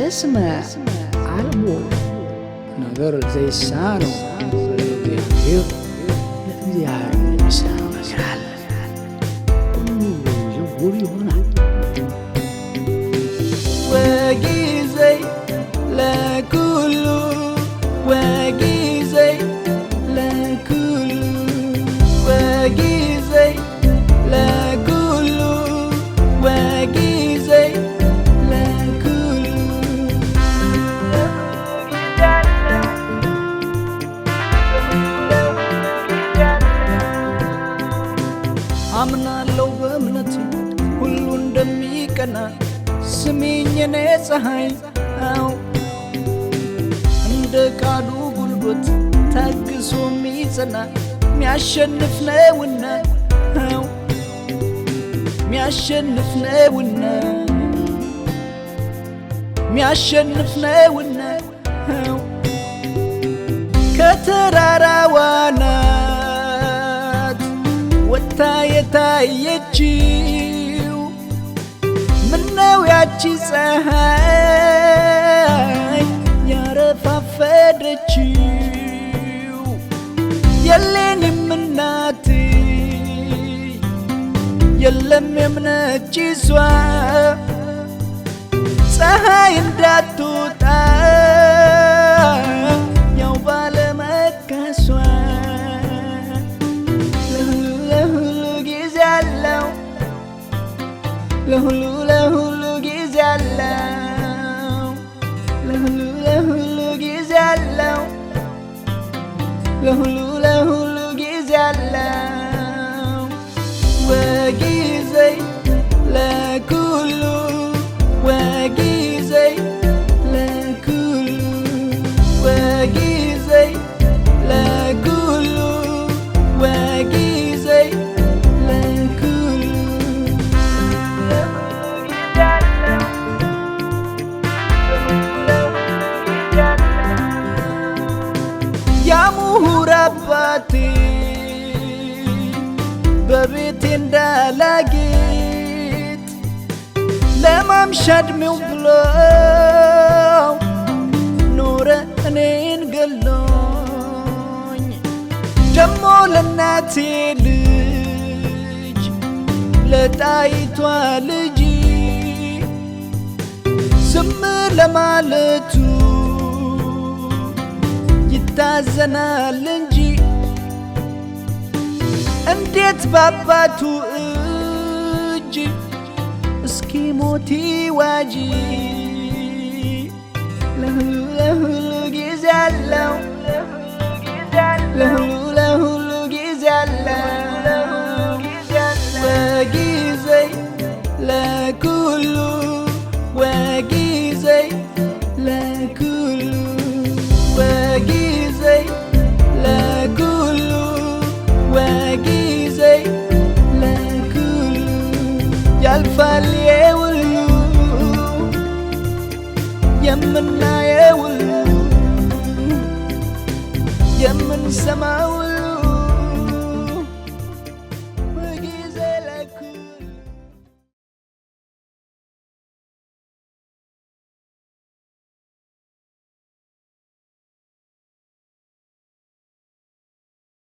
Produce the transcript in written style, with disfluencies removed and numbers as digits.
اسمع عالمو نظر زي السانو يغير لأبدي يسانو مكال جوري هنا واقي زي لا كله واقي زي لا كله واقي زي لا كله واقي زي لا كله አምናለሁ በእምነት ሁሉ እንደሚቀና ስሚኝ የኔ ፀሐይ አው እንደ ቃሉ ጉልበት ታግሶ የሚጸና ሚያሸንፍ ነውና አው ሚያሸንፍ ነውና ሚያሸንፍ ነውና አው ከተራራዋ ናት ወጥታ የታየችው ምነው ያቺ ፀሐይ ያረፋፈደችው የለኝም እናት የለም የእምነት ጭሷ ፀሐይ እንዳትወጣ ያው ባለመካሷ ለሁሉ ጊዜ አለው ለሁሉ ጊዜ አለው ለሁሉ ጊዜ አለው ለሁሉ ጊዜ አለው ወጊዜ ለኩሉ ወጊዜ ለኩሉ ወጊዜ ለኩሉ ወጊዜ ለኩሉ ያሙሁር አባቴ በቤቴ እንዳላጌጥ ለማምሻ ዕድሜው ብሎ ኖረ እኔን ገሎኝ ደሞ ለእናቴ ልጅ ለጣይቷ ልጅ ዝም ለማለቱ ይታዘናል እንጂ እንዴት ባባቱ እጅ እስኪ ሞት ይዋጂ